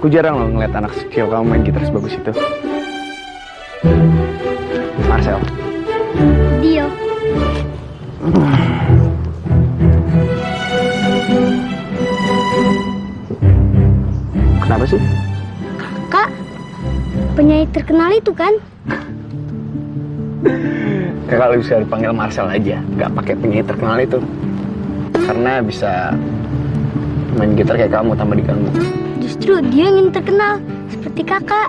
Aku jarang loh ngeliat anak kecil kamu main gitar sebagus itu. Marcel. Dio. Kenapa sih? Kakak, penyanyi terkenal itu kan? Ya kalau bisa dipanggil Marcel aja, nggak pakai penyanyi terkenal itu. Karena bisa main gitar kayak kamu tanpa diganggu. Justru dia ingin terkenal seperti kakak.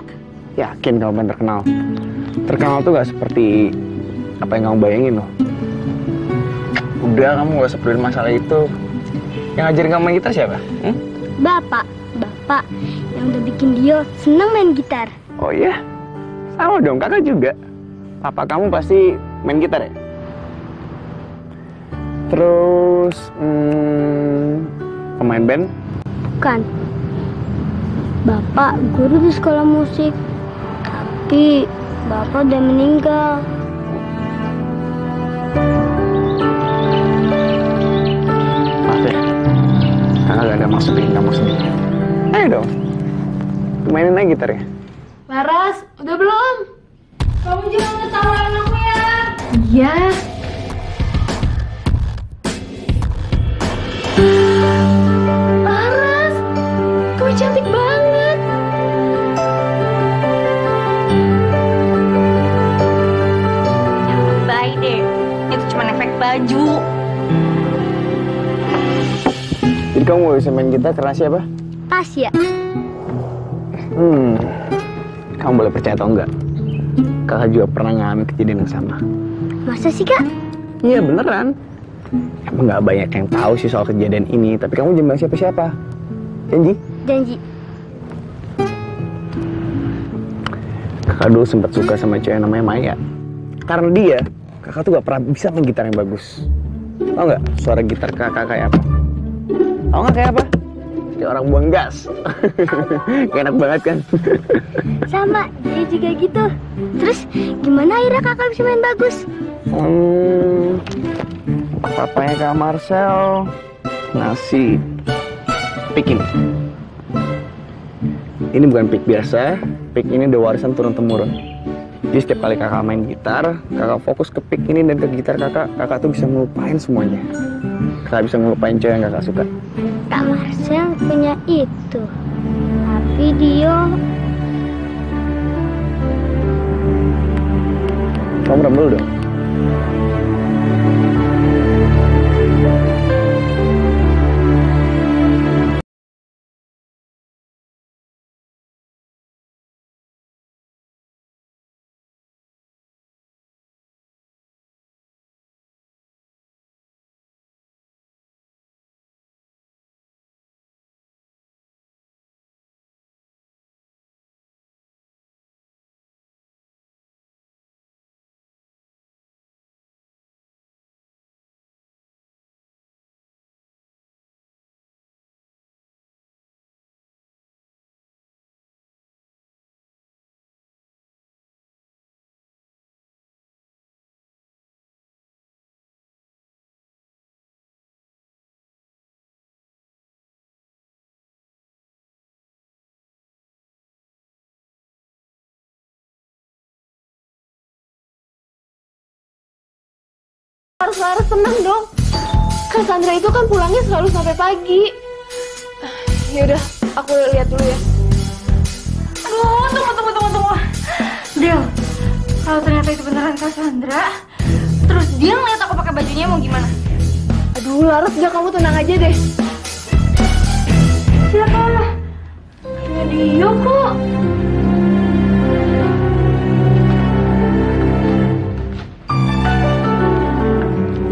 Yakin kamu pengen terkenal? Terkenal tuh nggak seperti apa yang kamu bayangin loh. Udah, kamu nggak usah peduli masalah itu. Yang ngajarin kamu main gitar siapa? Bapak yang udah bikin Dio senang main gitar. Oh iya? Sama dong, kakak juga. Papa kamu pasti main gitar ya? Terus, pemain band? Bukan. Bapak guru di sekolah musik. Tapi Bapak udah meninggal. Maaf ya, kakak gak ada maksud bikin kamu sedih. Ayo dong, mainin aja gitar ya. Laras, udah belum? Kamu jangan ngetawain aku ya. Iya. Laras, kamu cantik banget. Baik deh, itu cuma efek baju. Jadi kamu mau bisa main gitar keras siapa? Tasya. Kamu boleh percaya atau enggak? Kakak juga pernah ngalamin kejadian yang sama. Masa sih kak? Iya beneran. Emang nggak banyak yang tahu sih soal kejadian ini, tapi kamu jangan bilang siapa-siapa. Janji? Janji. Kakak dulu sempat suka sama cewek namanya Maya. Karena dia, kakak tuh gak pernah bisa main gitar yang bagus. Tahu nggak suara gitar kakak kayak apa? Tahu nggak kayak apa? Kayak orang buang gas. Kayak enak banget kan? Sama, dia juga gitu. Terus gimana akhirnya kakak bisa main bagus? Papanya Kak Marcel ngasih pick ini. Ini bukan pick biasa, pick ini udah warisan turun-temurun. Jadi setiap kali kakak main gitar, kakak fokus ke pick ini dan ke gitar kakak tuh bisa ngelupain semuanya. Kakak bisa ngelupain cewek yang kakak suka. Kak Marcel punya itu. Tapi Dio... Kamu rem dulu dong. Laras tenang dong. Kak Sandra itu kan pulangnya selalu sampai pagi. Yaudah, aku lihat dulu ya. Aduh, tunggu. Del, kalau ternyata itu beneran Kak Sandra, terus dia ngeliat aku pakai bajunya mau gimana? Aduh, Laras, udah kamu tenang aja deh. Siapa? Ya dia kok.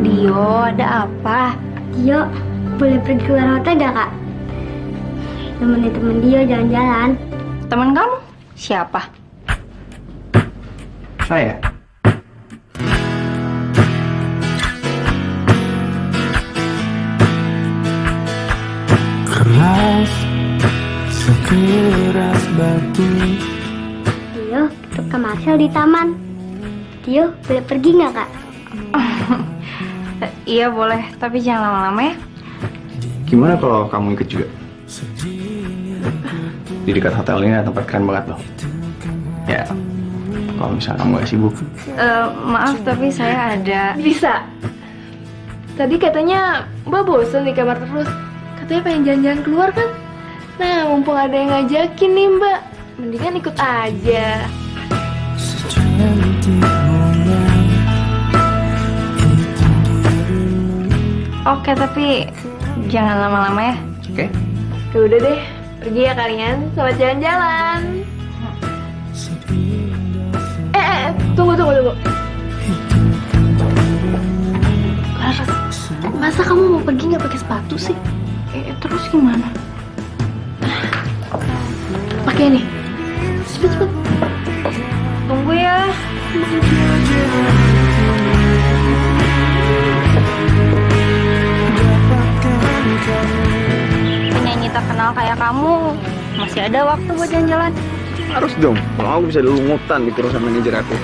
Dio, ada apa? Dio, boleh pergi keluar hotel gak kak? Temenin temen Dio jalan-jalan. Teman kamu? Siapa? Saya. Keras, sekeras batu. Dio, ke Kak Marcel di taman. Dio, boleh pergi gak kak? Iya boleh, tapi jangan lama-lama ya. Gimana kalau kamu ikut juga? Di dekat hotel ini ada tempat keren banget loh. Ya, kalau misalnya kamu gak sibuk. Maaf tapi saya ada. Bisa. Tadi katanya Mbak bosen di kamar terus. Katanya pengen jalan-jalan keluar kan? Nah, mumpung ada yang ngajakin nih Mbak, mendingan ikut aja. Oke, tapi jangan lama-lama ya. Oke? Ya udah deh, pergi ya kalian. Selamat jalan-jalan. Tunggu. Laras, masa kamu mau pergi nggak pakai sepatu sih? Terus gimana? Pakai nih. Cepet. Tunggu ya. Penyanyi terkenal kayak kamu masih ada waktu buat jalan-jalan. Harus dong, kalau aku bisa dilungutan di perusahaan manajer aku.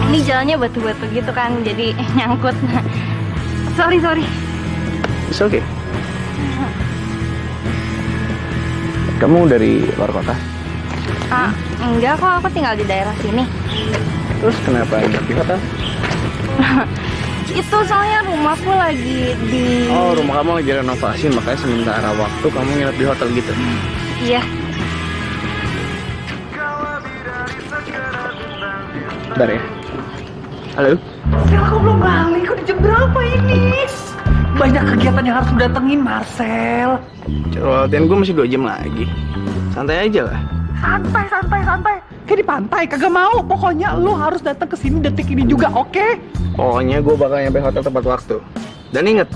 Ini jalannya batu-batu gitu kan, jadi nyangkut. Sorry. It's okay. Kamu dari luar kota? Enggak kok, aku tinggal di daerah sini. Terus kenapa nginep di hotel? Itu soalnya rumahku lagi di... Oh, rumah kamu lagi renovasi, makanya sementara waktu kamu nginep di hotel gitu? Iya. Bentar ya. Halo? Sekarang kau belum balik, udah jam berapa ini? Banyak kegiatan yang harus lu datengin, Marcel. Coba latihan gue masih 2 jam lagi. Santai aja lah. Santai. Kayak di pantai, kagak mau. Pokoknya lu harus datang ke sini detik ini juga, oke? Pokoknya gue bakal nyampe hotel tepat waktu. Dan inget,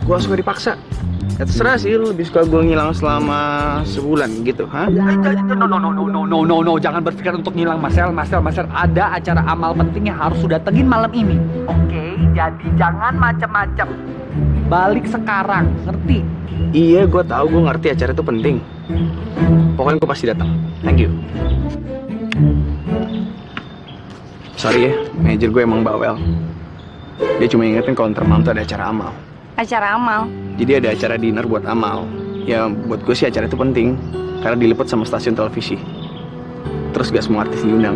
gue suka dipaksa. Ya terserah sih, lu lebih suka gue ngilang selama sebulan gitu, ha? No, jangan berpikir untuk ngilang, Marcel. Ada acara amal penting yang harus lu datengin malam ini. Oke, jadi jangan macem-macem. Balik sekarang, ngerti? Iya, gue tahu, gue ngerti acara itu penting. Pokoknya gue pasti datang. Thank you. Sorry ya, manajer gue emang bawel. Dia cuma ingetin kalau ntar malam tuh ada acara amal. Acara amal? Jadi ada acara dinner buat amal. Ya buat gue sih acara itu penting, karena diliput sama stasiun televisi. Terus gak semua artis diundang.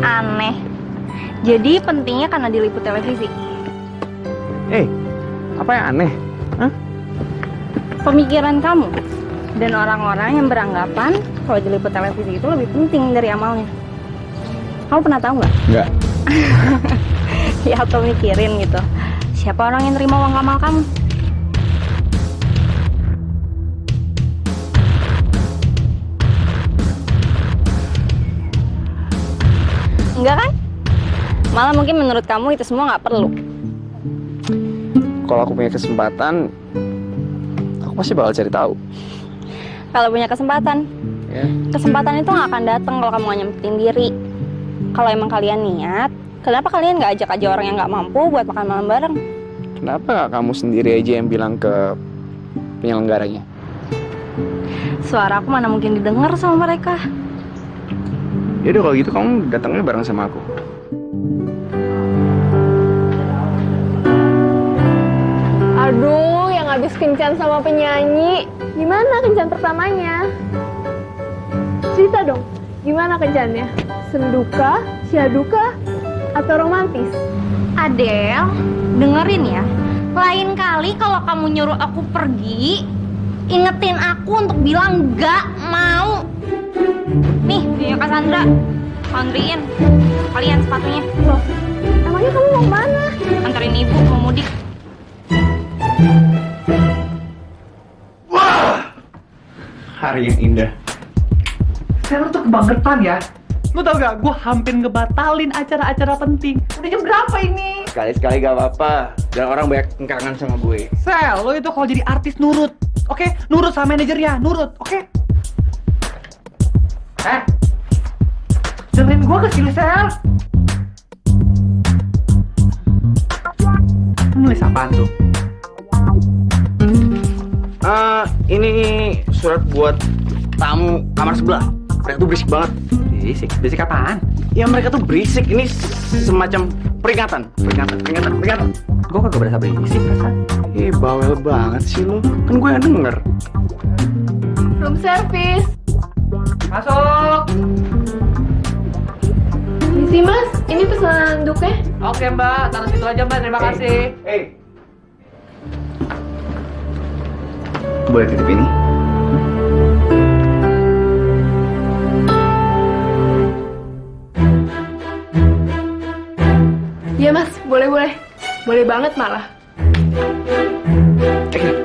Aneh. Jadi pentingnya karena diliput televisi? Apa yang aneh? Hah? Pemikiran kamu dan orang-orang yang beranggapan kalau diliput televisi itu lebih penting dari amalnya. Kamu pernah tahu nggak? Nggak. Ya atau mikirin gitu. Siapa orang yang terima uang amal kamu? Enggak kan? Malah mungkin menurut kamu itu semua nggak perlu. Kalau aku punya kesempatan, aku pasti bakal cari tahu. Kalau punya kesempatan, kesempatan itu nggak akan datang kalau kamu nggak nyempetin diri. Kalau emang kalian niat, kenapa kalian nggak ajak aja orang yang nggak mampu buat makan malam bareng? Kenapa nggak kamu sendiri aja yang bilang ke penyelenggaranya? Suara aku mana mungkin didengar sama mereka. Yaudah kalau gitu kamu datangnya bareng sama aku. Aduh, yang habis kencan sama penyanyi. Gimana kencan pertamanya? Cerita dong, gimana kencannya? Senduka, syaduka, atau romantis? Adele, dengerin ya. Lain kali kalau kamu nyuruh aku pergi, ingetin aku untuk bilang nggak mau. Nih, punya Cassandra. Antriin kalian sepatunya. Loh, emangnya kamu mau kemana? Anterin ibu mau mudik. Hari yang indah. Sekarang tuh kebangetan ya. Lu tau gak, gue hampir ngebatalin acara-acara penting. Udah jam berapa ini? Sekali-sekali gak apa-apa. Dan orang banyak kengkangan sama gue. Sel, lo itu kalau jadi artis nurut. Oke? Nurut sama manajernya, nurut. Oke? Dengerin gue kesini, Sel. Nulis apaan tuh? Ini surat buat tamu kamar sebelah. Mereka tuh berisik banget. Berisik apaan? Ya mereka tuh berisik. Ini semacam peringatan. Gue kagak berasa berisik perasaan. Bawel banget sih lu. Kan gue yang denger. Room service. Masuk. Misi mas, ini pesanan handuknya. Oke mbak, taruh situ aja mbak, terima kasih. Boleh titip ini? Iya mas, boleh. Boleh banget malah.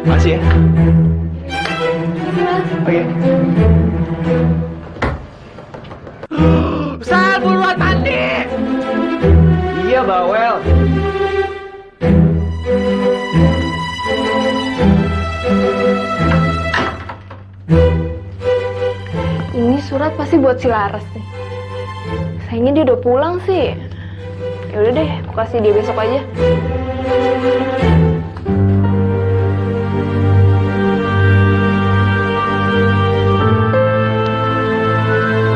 Makasih ya. Misi mas. Oke. Sal, buruan mandi. Iya, bawel. Ini surat pasti buat si Laras nih. Sayangnya dia udah pulang sih. Ya udah deh, aku kasih dia besok aja.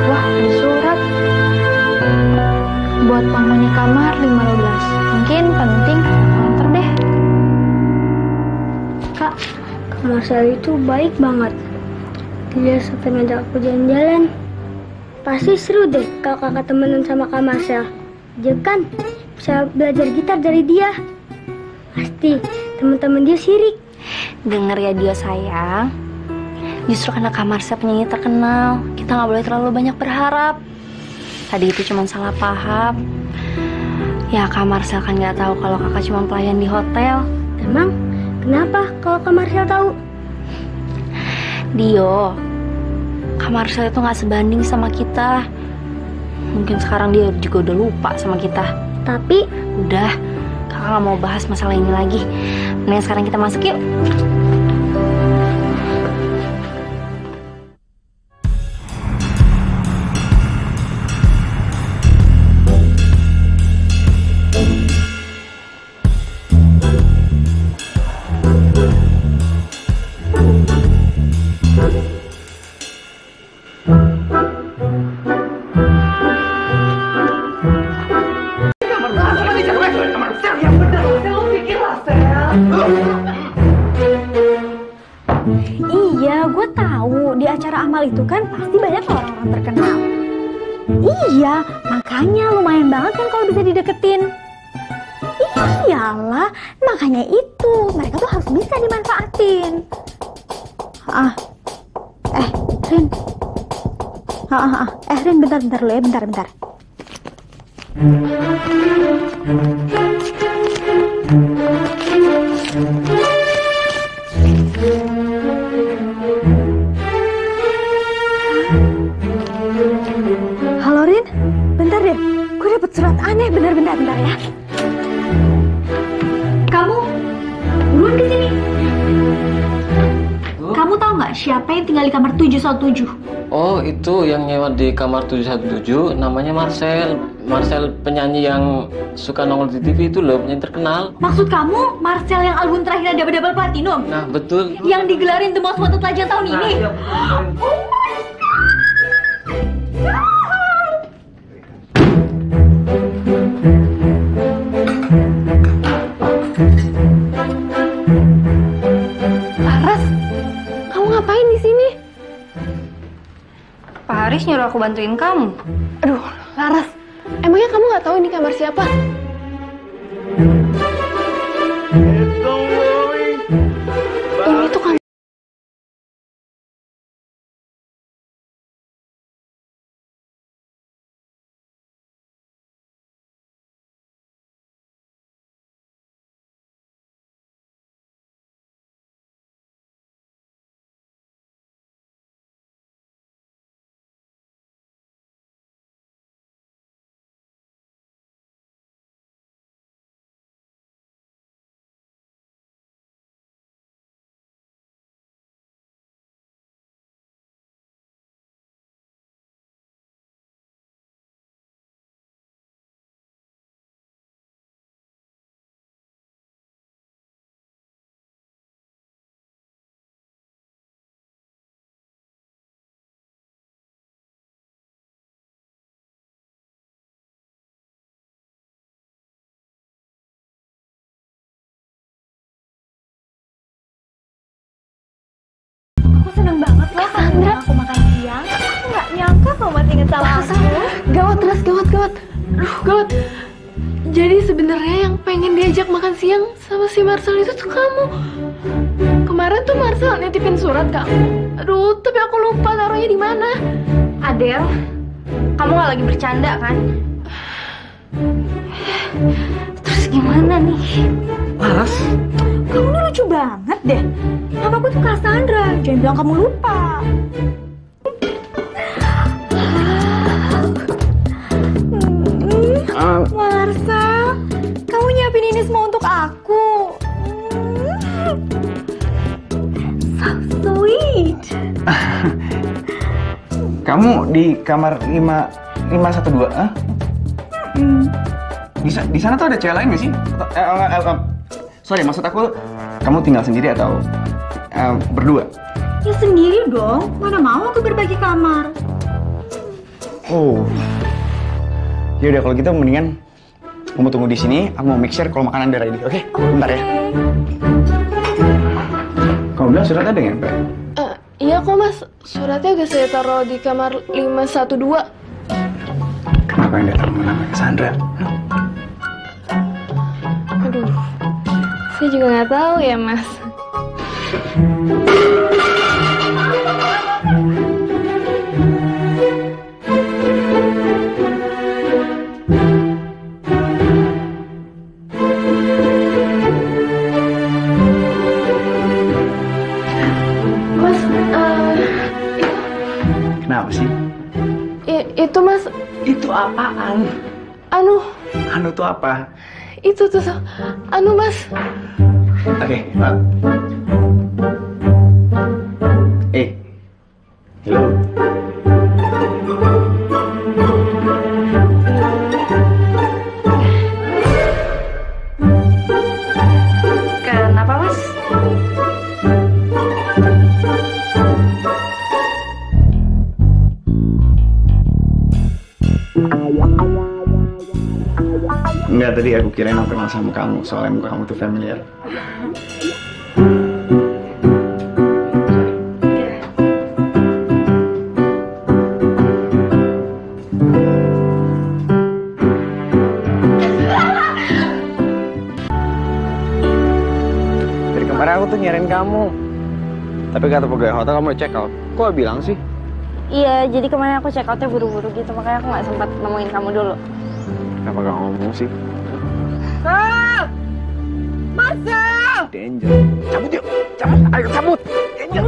Wah, ada surat. Buat penghuni kamar 512. Mungkin penting, antar deh. Kak Marcel itu baik banget. Dia sampai ngajak aku jalan-jalan. Pasti seru deh kalau kakak temenan sama Kak Marcel. Dia kan bisa belajar gitar dari dia. Pasti teman-teman dia sirik. Dengar ya dia sayang. Justru karena Kak Marcel penyanyi terkenal, kita nggak boleh terlalu banyak berharap. Tadi itu cuma salah paham. Ya Kak Marcel kan nggak tahu kalau kakak cuma pelayan di hotel. Emang kenapa kalau Kak Marcel tahu? Dio, Kak Marcel itu nggak sebanding sama kita. Mungkin sekarang dia juga udah lupa sama kita. Tapi Udah, kakak nggak mau bahas masalah ini lagi. Mending sekarang kita masuk yuk. Iya, gue tahu di acara amal itu kan pasti banyak orang-orang terkenal. Iya, makanya lumayan banget kan kalau bisa dideketin. Iyalah, makanya itu mereka tuh harus bisa dimanfaatin. Rin. Rin, bentar dulu ya, bentar. Halo Rin, bentar deh, gue dapet surat aneh, bentar ya. Kamu, buruan kesini. Kamu tahu nggak siapa yang tinggal di kamar 717? Oh, itu yang nyewa di kamar 717 namanya Marcel. Marcel penyanyi yang suka nongol di TV itu loh, penyanyi terkenal. Maksud kamu Marcel yang album terakhirnya double platinum? Nah, betul. Yang digelarin The Most Wanted Legend tahun ini? Laras, kamu ngapain di sini? Pak Haris nyuruh aku bantuin kamu. Aduh, Laras, emangnya kamu nggak tahu ini kamar siapa? Ini tuh kamar Aku seneng banget loh Sandra. Aku makan siang. Aku nggak nyangka kamu masih inget sama aku. Gawat, Ras, gawat. Aduh, gawat. Jadi sebenarnya yang pengen diajak makan siang sama si Marcel itu tuh kamu. Kemarin tuh Marcel nitipin surat ke aku. Aduh, tapi aku lupa taruhnya di mana. Adel, kamu nggak lagi bercanda kan? Terus gimana nih? Laras, Kamu ini lucu banget deh. Nama aku tuh Cassandra. Jangan bilang kamu lupa. Marcel, kamu nyiapin ini semua untuk aku. So sweet. kamu di kamar 512, ah? Di sana tuh ada cewek lain nggak sih? Sorry, maksud aku kamu tinggal sendiri atau berdua? Ya sendiri dong. Mana mau aku berbagi kamar. Oh. Ya udah kalau gitu mendingan kamu tunggu di sini. Aku mau make sure kalau makanan udah ready. Oke? Bentar ya. Kamu bilang suratnya ada nggak, Mbak? Iya kok Mas, suratnya udah saya taruh di kamar 512. Kenapa yang datang namanya Cassandra? Aduh, saya juga nggak tahu ya Mas. Mas, Kenapa sih? itu Mas, Itu apaan? anu Tuh apa? itu tuh, anu Mas. Oke, Pak. Hello. Kenapa Mas? Enggak, tadi aku kirain aku kenal sama kamu, soalnya muka kamu tuh familiar. Dari kemarin aku tuh nyariin kamu. Tapi kata pegawai hotel kamu udah check out. Kok gak bilang sih? Iya, jadi kemarin aku check outnya buru-buru gitu, makanya aku nggak sempat nemuin kamu dulu. Kenapa gak ngomong sih? Marcel! Danger. Cabut yuk. Cabut. Ayo cabut. Danger.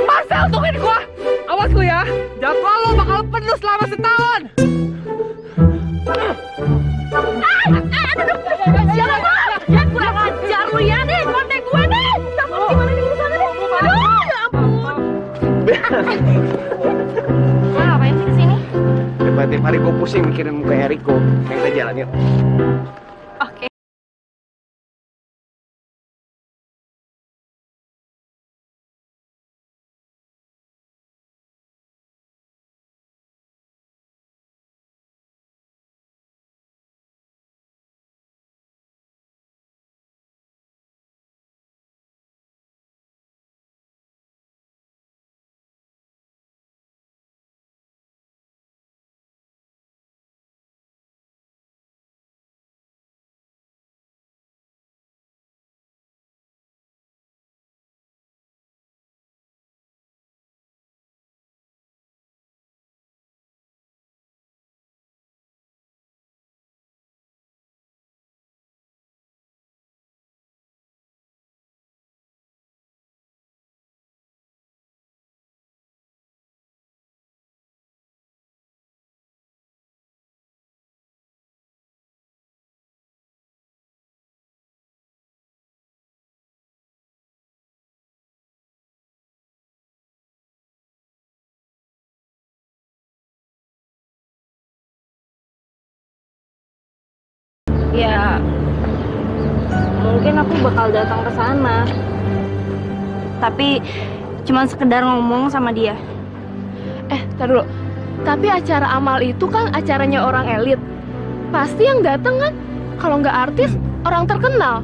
Marcel, tungguin gua! Awas lu ya, jadwal lo bakal penuh selama setahun! Siapa lo? Ya kurang ajar lu ya nih, kontek gue nih. Sama gimana nih urusannya nih? Aduh, ya ampun. Ngapain sih kesini? Tiap hari gue pusing mikirin muka Eriko. Yang kita jalan yuk. Oke. Ya, mungkin aku bakal datang ke sana. Tapi cuman sekedar ngomong sama dia. Tar dulu. Tapi acara amal itu kan acaranya orang elit. Pasti yang datang kan, kalau nggak artis, orang terkenal.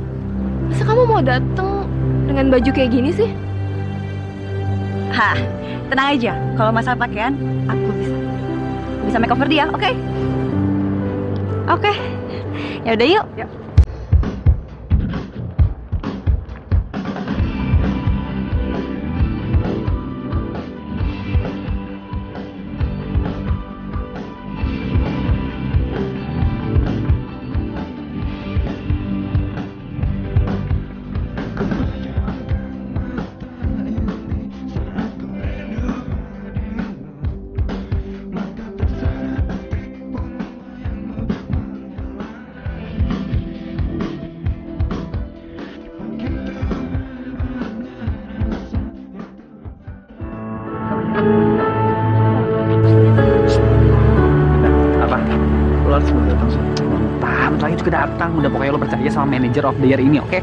Masa kamu mau datang dengan baju kayak gini sih? Hah, tenang aja. Kalau masalah pakaian, aku bisa makeover dia, oke? Oke. Ya udah yuk. Yuk. Apa? Lo harus belum datang sih. Bentar lagi juga datang. Udah pokoknya lo percaya sama manager of the year ini, oke?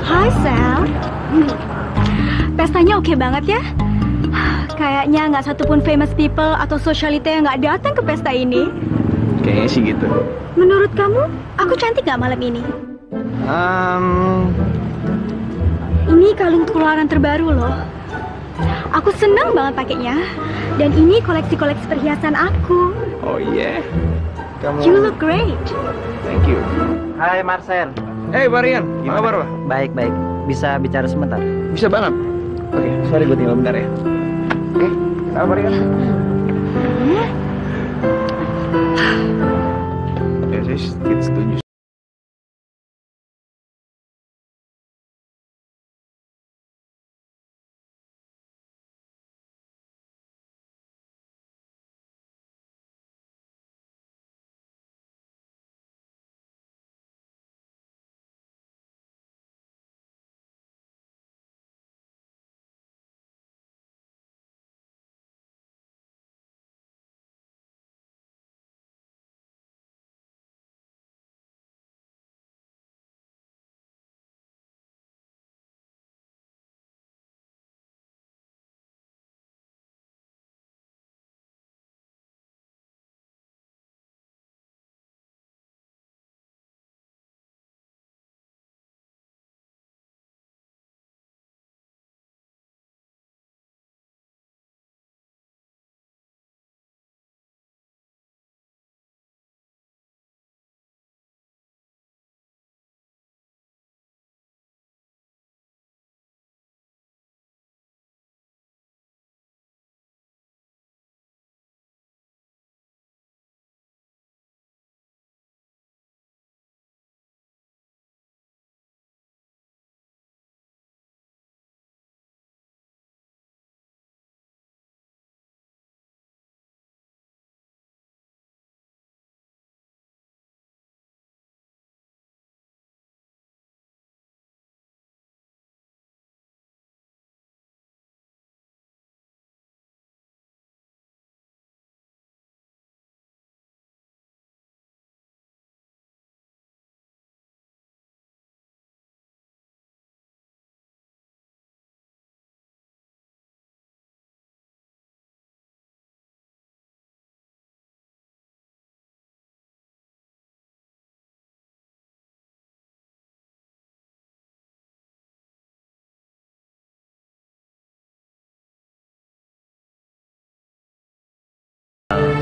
Hai Sal. Pestanya oke banget ya. Kayaknya nggak satupun famous people atau socialite yang nggak datang ke pesta ini. Kayaknya sih gitu. Menurut kamu, aku cantik nggak malam ini? Ini kalung keluaran terbaru loh. Aku senang banget pakainya. Dan ini koleksi-koleksi perhiasan aku. Oh iya. Kamu. You look great. Thank you. Hai Marcel. Hey Marian, gimana kabar Pak? Baik. Bisa bicara sebentar? Bisa banget. Oke, sorry gue tinggal bentar ya. Oke, kenapa Marian? Ya saya setuju.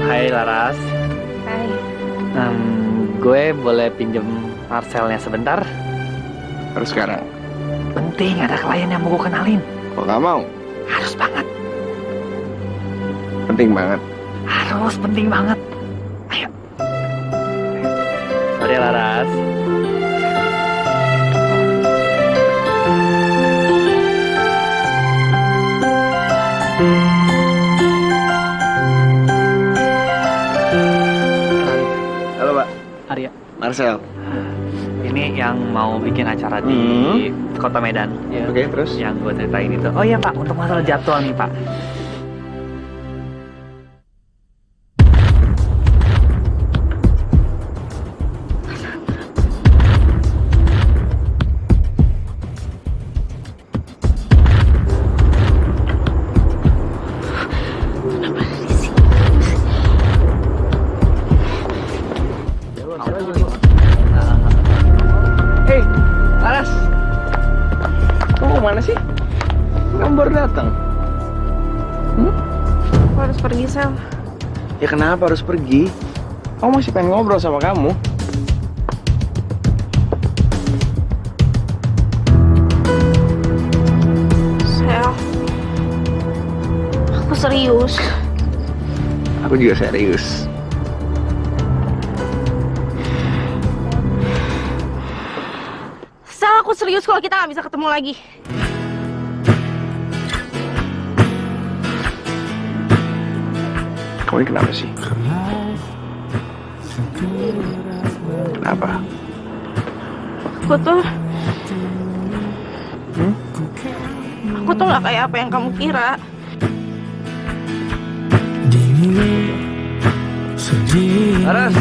Hai Laras. Hai. Gue boleh pinjem Marcelnya sebentar? Harus sekarang. Penting, ada klien yang mau gue kenalin. Kok nggak mau? Harus banget. Penting banget. Harus, penting banget. Ayo. Mari Laras. Halo Pak. Arya. Marcel. Ini yang mau bikin acara di Kota Medan. Ya. Oke, terus? Yang gue ceritain itu. Oh iya Pak, untuk masalah jadwal nih Pak. Laras, kamu mana sih? Kamu baru datang. Aku harus pergi, Sel. Ya kenapa harus pergi? Aku masih pengen ngobrol sama kamu. Sel, aku serius. Aku juga serius. Sel, aku serius kalau kita nggak bisa ketemu lagi. Kamu ini kenapa sih? Kenapa? Aku tuh nggak kayak apa yang kamu kira. Laras.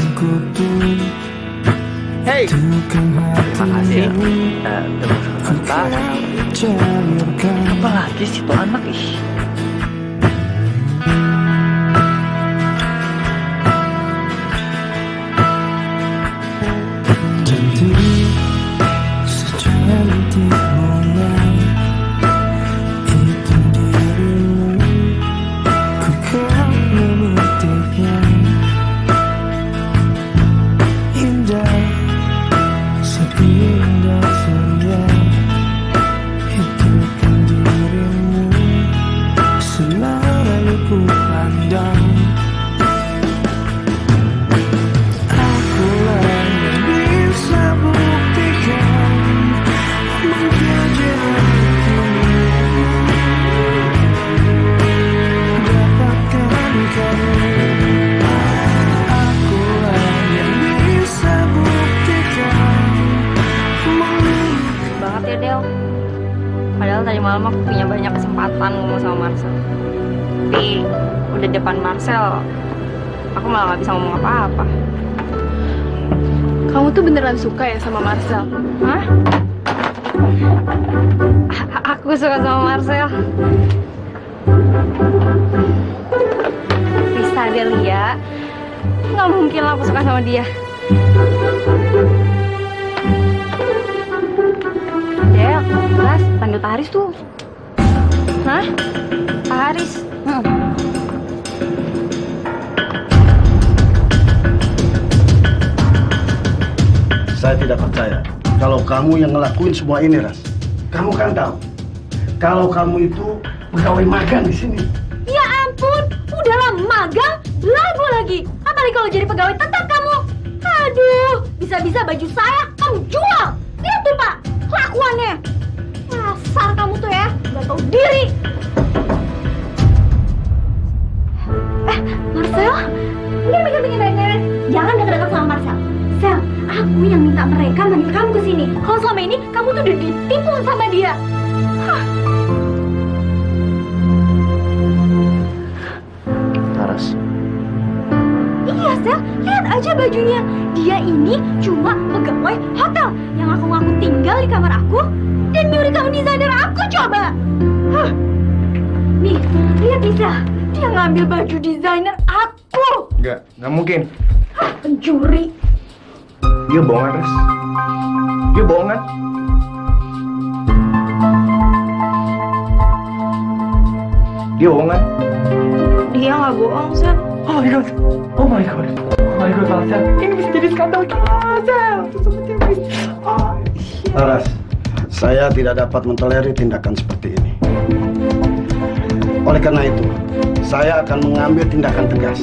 Hey. Terima kasih. Tunggu sebentar. Apa lagi sih tuh anak? Ih. Padahal tadi malam aku punya banyak kesempatan ngomong sama Marcel. Tapi udah depan Marcel, aku malah gak bisa ngomong apa-apa. Kamu tuh beneran suka ya sama Marcel? Hah? Aku suka sama Marcel. Bisa Delia, nggak mungkin lah aku suka sama dia. Del, Mas, panggil Pak Haris tuh. Hah? Pak Haris? Saya tidak percaya kalau kamu yang ngelakuin semua ini, Ras. Kamu kan tahu kalau kamu itu pegawai magang di sini. Ya ampun, udahlah magang, lagu lagi. Apalagi kalau jadi pegawai tetap kamu. Aduh, bisa-bisa baju saya kamu jual. Lihat tuh Pak, kelakuannya. Dasar kamu tuh ya, nggak tahu diri. Marcel, minggir. Jangan dekat-dekat sama Marcel. Sel, aku yang minta mereka manggil kamu ke sini. Kalau selama ini kamu tuh udah ditipu sama dia. Laras. Iya, Sel, lihat aja bajunya. Dia ini cuma pegawai hotel yang aku ngaku tinggal di kamar aku dan nyuri kamu desainer aku coba. Nih, lihat bisa. Dia ngambil baju desainer aku. Nggak mungkin. Pencuri. Dia bohongan, Ras. Dia bohongan. Dia bohongan. Dia nggak bohong, Sel. Oh my god. Oh my god. Oh my god, Marcel. Ini bisa jadi skandal Marcel. Laras, saya tidak dapat mentolerir tindakan seperti ini. Oleh karena itu, saya akan mengambil tindakan tegas.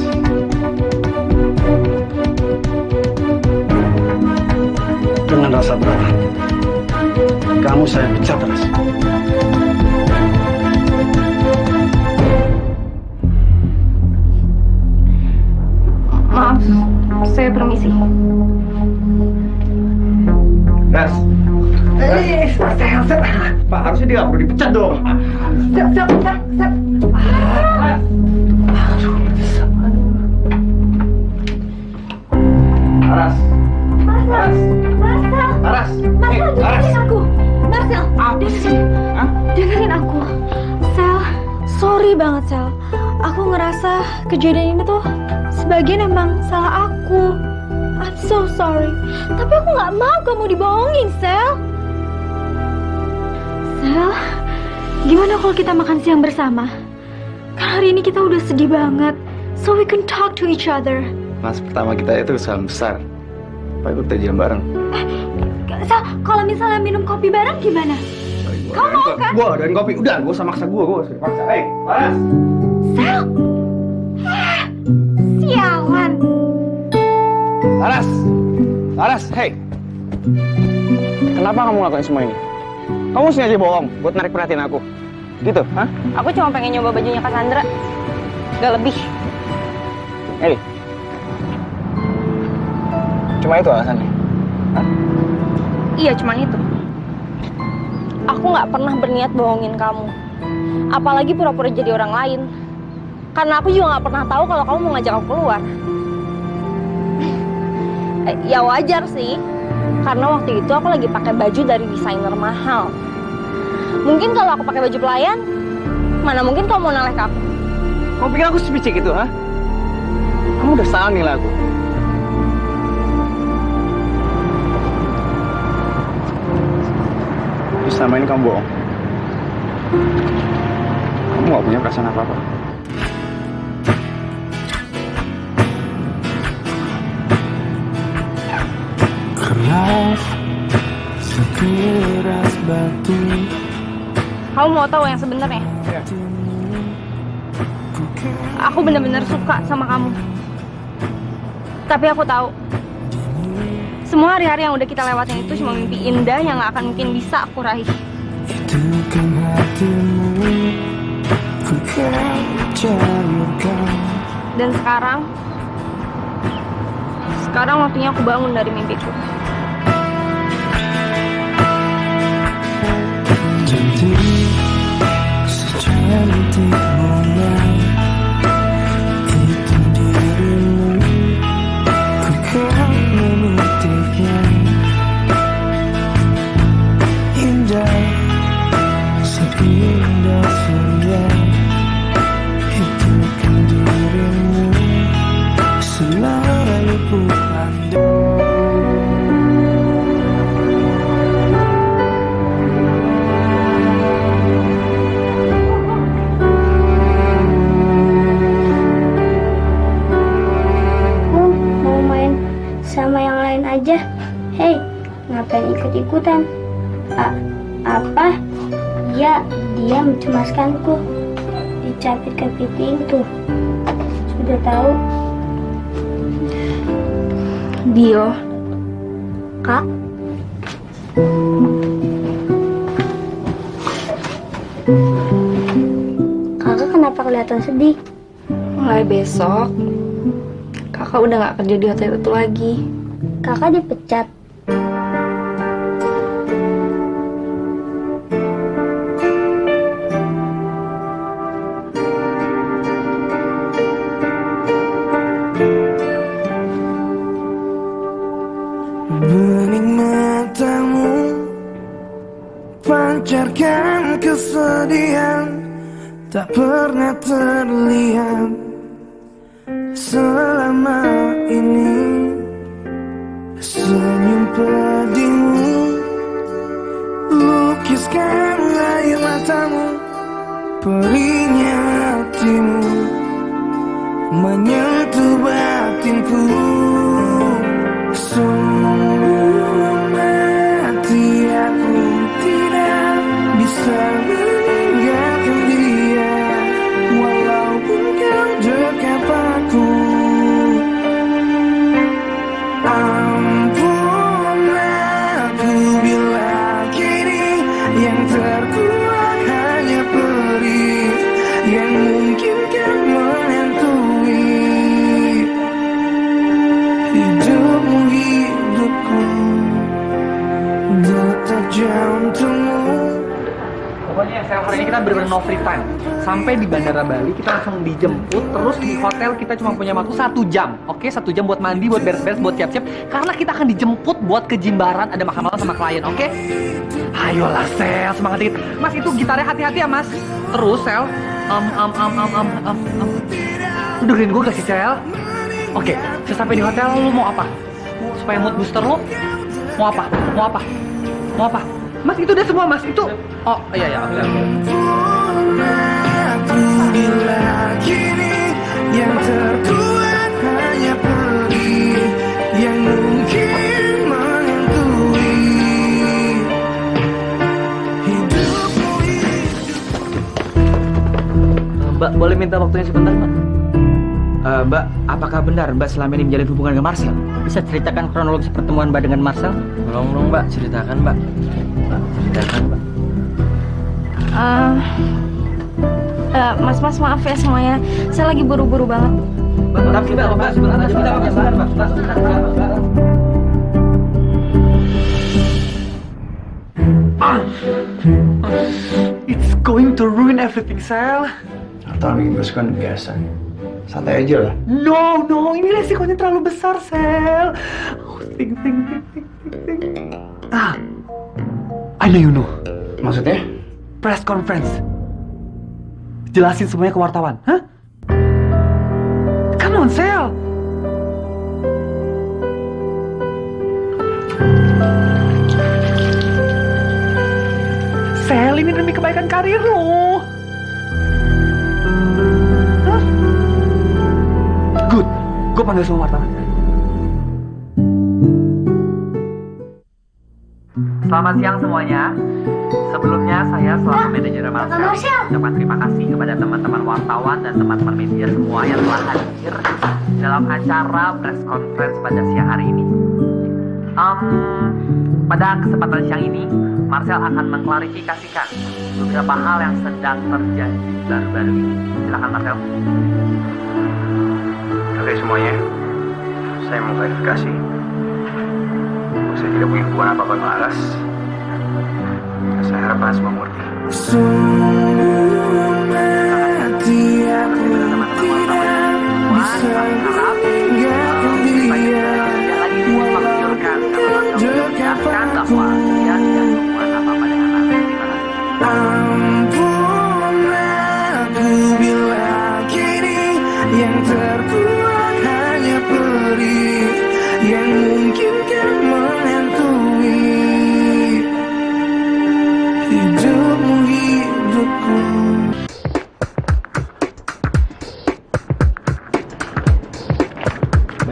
Dengan rasa berat, kamu saya pecat, Ras. Maaf, saya permisi. Ras. Sel. Pak, harusnya dia nggak perlu dipecat dong. Sel. Laras. Dengerin aku. Marcel, dengerin aku. Sel, sorry banget Sel. Aku ngerasa kejadian ini tuh sebagian emang salah aku. I'm so sorry. Tapi aku nggak mau kamu dibohongin, Sel. Sel, gimana kalau kita makan siang bersama? Kan hari ini kita udah sedih banget. So we can talk to each other. Mas pertama kita itu kesalahan besar. Apa ikut kita jalan bareng? Sel, kalau misalnya minum kopi bareng gimana? Kamu mau kan? Gua dan kopi. Udah, gua usah maksa gua usah maksa. Laras. Sel. Sialan. Laras, hey. Kenapa kamu ngelakuin semua ini? Kamu sengaja bohong buat narik perhatian aku. Gitu, hah? Aku cuma pengen nyoba bajunya Cassandra. Gak lebih. Eli. Cuma itu alasannya? Hah? Iya, cuman itu. Aku nggak pernah berniat bohongin kamu. Apalagi pura-pura jadi orang lain. Karena aku juga nggak pernah tahu kalau kamu mau ngajak aku keluar. Ya wajar sih. Karena waktu itu aku lagi pakai baju dari desainer mahal. Mungkin kalau aku pakai baju pelayan, mana mungkin kamu mau noleh ke aku? Kamu pikir aku sepicik itu, hah? Kamu udah salah nilai aku. Terus selama ini kamu bohong. Kamu gak punya perasaan apa-apa. Keras, sekeras batu. Kamu mau tahu yang sebenarnya? Ya. Aku benar-benar suka sama kamu. Tapi aku tahu semua hari-hari yang udah kita lewatin itu cuma mimpi indah yang gak akan mungkin bisa aku raih. Tekan hatimu, ku cairkan. Dan sekarang waktunya aku bangun dari mimpiku. Cantik, secantik bunga, itu dirimu, ku kan menitiknya. Indah, seindah surya, itu kan dirimu, selalu ku pandang. Sama yang lain aja. Hei, ngapain ikut-ikutan? Apa? Ya, dia mencemaskanku. Dicapit kepiting tuh. Sudah tahu? Dio. Kak? Kakak kenapa kelihatan sedih? Mulai besok, kakak udah gak kerja di hotel itu lagi. Kakak dipecat. Bening matamu pancarkan kesedihan, tak pernah terlihat selama ini. Senyum pedihmu, lukiskan air matamu, perihnya hatimu menyentuh batinku. Sungguh mati aku tidak bisa meninggalkan dia, walaupun kau dekat aku. Ampun aku bila kini yang terkuat hanya perih yang mungkin kan menghantui hidupku, detak jantungmu. Pokoknya sel hari ini kita benar-benar no free time. Sampai di Bandara Bali kita langsung dijemput. Terus di hotel kita cuma punya waktu 1 jam. Oke, 1 jam buat mandi, buat beres-beres, buat siap-siap. Karena kita akan dijemput buat ke Jimbaran, ada makan malam sama klien, oke? Ayolah Sel, semangat dikit. Mas itu gitarnya hati-hati ya Mas. Terus Sel, lu dengerin gue gak sih Sel? Oke, sesampai di hotel lu mau apa? Supaya mood booster lu? Mau apa? Mau apa? Mau apa? Mas itu udah semua mas, itu. Oh iya, oke. Aku bila kini yang terkuat hanya perih yang mungkin menghantui hidupmu. Mbak, boleh minta waktunya sebentar, Mbak? Mbak, apakah benar Mbak selama ini menjalin hubungan dengan Marcel? Bisa ceritakan kronologis pertemuan Mbak dengan Marcel? Tolong dong Mbak, ceritakan Mbak. Ceritakan Mbak. Mas maaf ya semuanya. Saya lagi buru-buru banget. Mbak, sebentar aja. It's going to ruin everything, Sel. Atau bikin gue suka biasa. Santai aja lah. No, ini resikonya terlalu besar, Sel. Think. I know you know. Maksudnya? Press conference. Jelasin semuanya ke wartawan, hah? Come on, Sel. Sel, ini demi kebaikan karir lo. Hah? Good. Gue panggil semua wartawan. Selamat siang semuanya. Sebelumnya saya selaku manajer Marcel ucapkan terima kasih kepada teman-teman wartawan dan teman-teman media semua yang telah hadir dalam acara press conference pada siang hari ini. Pada kesempatan siang ini, Marcel akan mengklarifikasikan beberapa hal yang sedang terjadi baru-baru ini. Silakan Marcel. Oke semuanya, saya mau klarifikasi. Saya tidak punya hubungan apa-apa dengan Laras. Saya harap kalian semua mengerti. Sungguh mati aku tidak bisa tinggalkan dia dekat aku. Ampun aku bila kini yang terkuat hanya perih yang mungkin kan menghantui hidupku.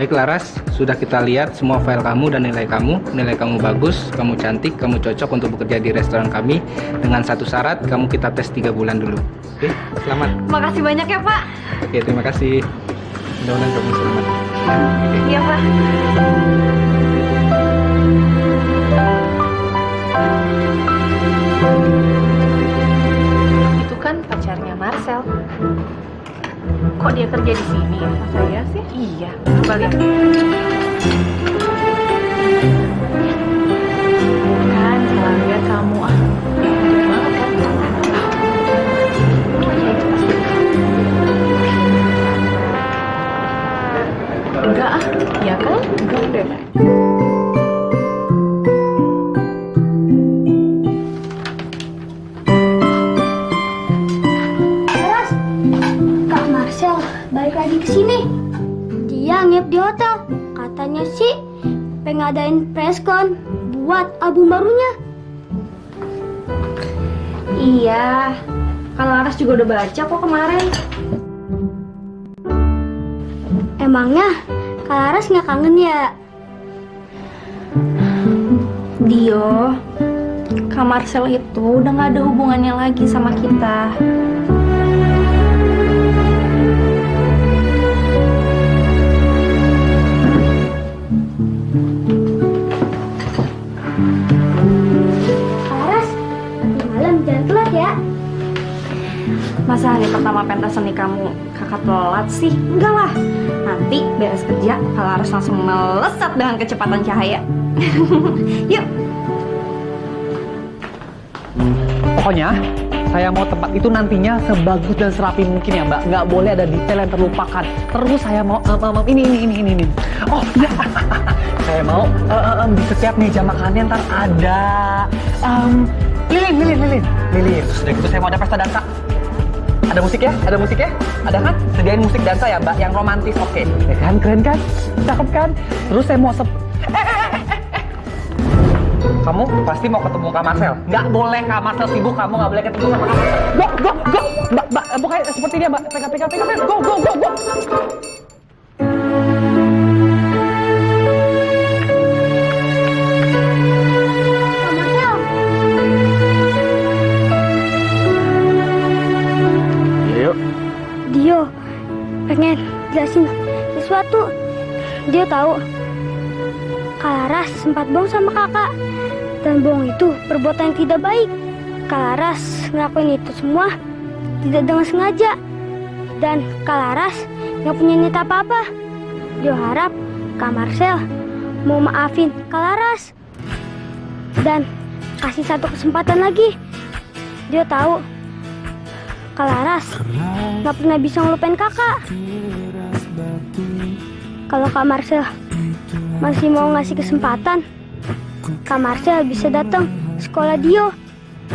Baik Laras, sudah kita lihat semua file kamu dan nilai kamu. Nilai kamu bagus, kamu cantik, kamu cocok untuk bekerja di restoran kami. Dengan satu syarat, kamu kita tes 3 bulan dulu. Oke, selamat. Makasih banyak ya Pak. Oke, terima kasih. Mudah-mudahan kamu selamat. Iya Pak. Itu kan pacarnya Marcel. Kok dia kerja di sini ya? Saya sih? Iya. Coba lihat. Kan, salah lihat kamu ah. Enggak ah, ya kan? Enggak deh. Balik lagi ke sini. Dia nginep di hotel. Katanya sih pengen ngadain preskon buat album barunya. Iya. Kalau Laras juga udah baca kok kemarin. Emangnya Kak Laras nggak kangen ya? Dio, Kak Marcel itu udah nggak ada hubungannya lagi sama kita. Masa hari pertama pentas seni kamu kakak telat sih? Enggak lah. Nanti beres kerja, kalau harus langsung melesat dengan kecepatan cahaya. Yuk. Pokoknya, saya mau tempat itu nantinya sebagus dan serapi mungkin ya Mbak. Nggak boleh ada detail yang terlupakan. Terus saya mau ini. Oh iya. Saya mau di setiap meja makannya ntar ada lilin. Sudah gitu saya mau ada pesta dansa. Ada musik ya? Ada kan? Sediain musik dansa ya Mbak, yang romantis, oke. Ya kan, keren kan? Cakep kan? Terus saya mau Kamu pasti mau ketemu Kak Marcel. Nggak boleh Kak Marcel sibuk, kamu nggak boleh ketemu sama Kak Marcel. Go. Mbak, pokoknya seperti dia, Mbak. Pegang. Go. Dio pengen jelasin sesuatu. Dia tahu Kak Laras sempat bohong sama kakak, dan bohong itu perbuatan yang tidak baik. Kak Laras ngelakuin itu semua tidak dengan sengaja, dan Kak Laras nggak punya niat apa-apa. Dio harap Kak Marcel mau maafin Kak Laras dan kasih satu kesempatan lagi. Dio tahu Kak Laras nggak pernah bisa ngelupain kakak. Kalau Kak Marcel masih mau ngasih kesempatan, Kak Marcel bisa datang sekolah Dio.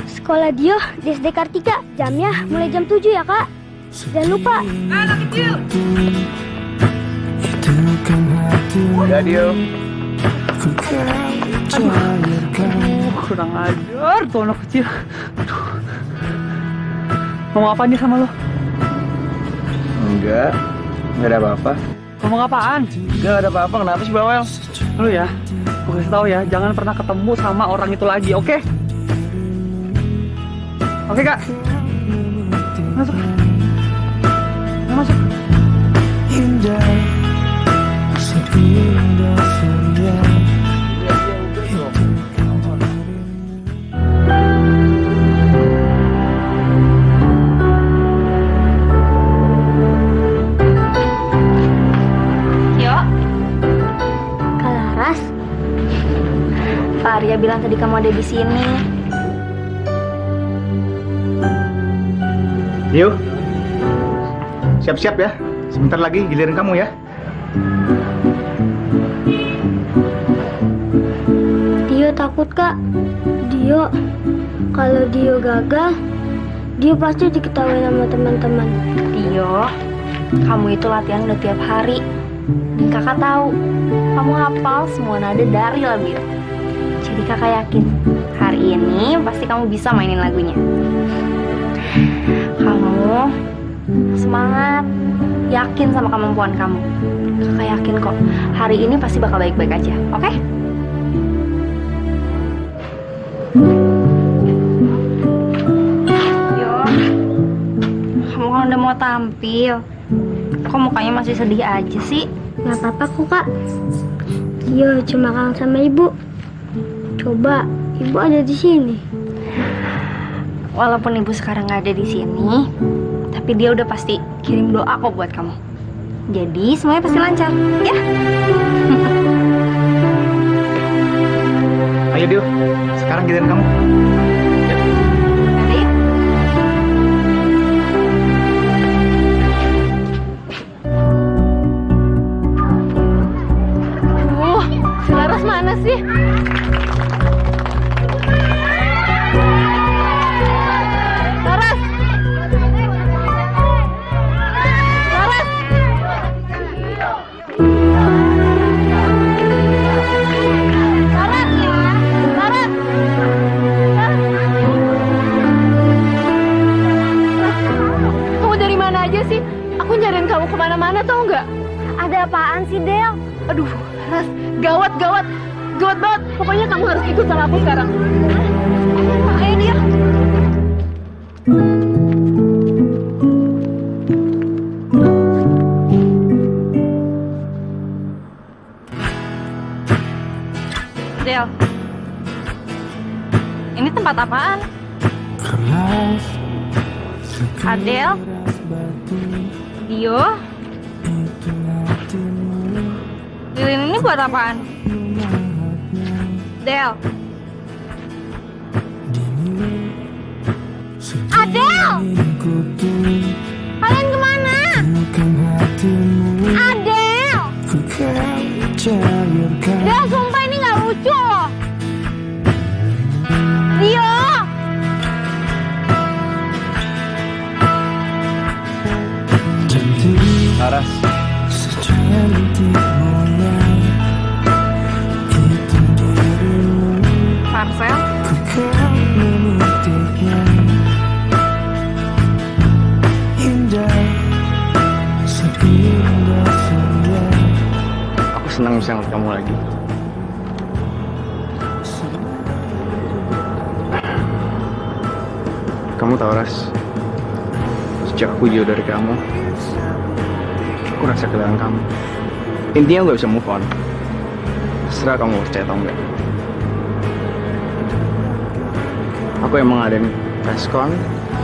Sekolah Dio di SD Kartika, jamnya mulai jam 7 ya Kak. Jangan lupa. Anak kecil. Udah Dio. Kurang ajar tuh anak kecil. Ngomong apa nih sama lo? Enggak ada apa-apa. Ngomong apaan? Enggak ada apa-apa, kenapa sih Bawel? Lu ya, gue kasih tau ya, jangan pernah ketemu sama orang itu lagi, oke? Oke Kak? Masuk. Indah, seindah senja. Pak Arya bilang tadi kamu ada di sini. Dio, siap-siap ya. Sebentar lagi giliran kamu ya. Dio takut Kak. Dio, kalau Dio gagal, Dio pasti diketahui sama teman-teman. Dio, kamu itu latihan udah tiap hari. Dan kakak tahu, kamu hafal semua nada dari lagu itu. Jadi kakak yakin, hari ini pasti kamu bisa mainin lagunya. Kamu semangat, yakin sama kemampuan kamu. Kakak yakin kok, hari ini pasti bakal baik-baik aja, oke? Yo, kamu kan udah mau tampil. Kok mukanya masih sedih aja sih? Gak apa-apa kok Kak. Dio cuma kangen sama ibu. Coba ibu ada di sini. Walaupun ibu sekarang nggak ada di sini, tapi dia udah pasti kirim doa kok buat kamu. Jadi semuanya pasti lancar, ya? Ayo Dio, sekarang giliran kamu. Nanti. Si Laras mana sih? Kemana-mana tau nggak? Ada apaan sih Del? Aduh, Ras, gawat banget. Pokoknya kamu harus ikut sama aku sekarang. Ayo dia. Del, ini tempat apaan? Adel? Dio? Lilin ini buat apaan? Del? Adel! Kalian kemana? Adel! Del, sumpah ini gak lucu loh. Dio! Laras. bisa ngeliat kamu lagi. Kamu tahu, Ras, sejak aku jauh dari kamu, aku rasa kehilangan kamu. Intinya aku gak bisa move on. Terserah kamu percaya atau enggak. Aku emang ngadain preskon,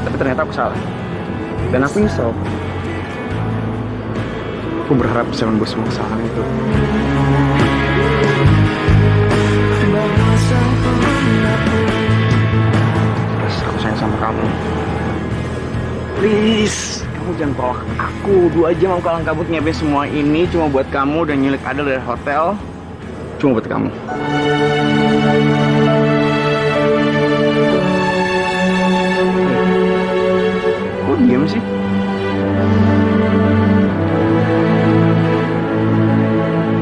tapi ternyata aku salah. Dan aku nyesel. Aku berharap bisa menebus semua kesalahan itu. Terus aku sayang sama kamu. Please, kamu jangan tolak aku. 2 jam aku kalang kabut nyiapin semua ini cuma buat kamu dan nyulik Adel dari hotel. Cuma buat kamu. Kok diam sih?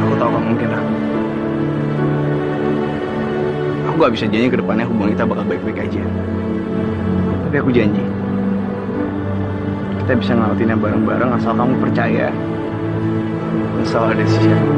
Aku tahu kamu mungkin ragu. Aku gak bisa janji ke depannya hubungan kita bakal baik-baik aja. Tapi aku janji kita bisa ngelakuinnya bareng-bareng asal kamu percaya dan selalu ada di sisi aku.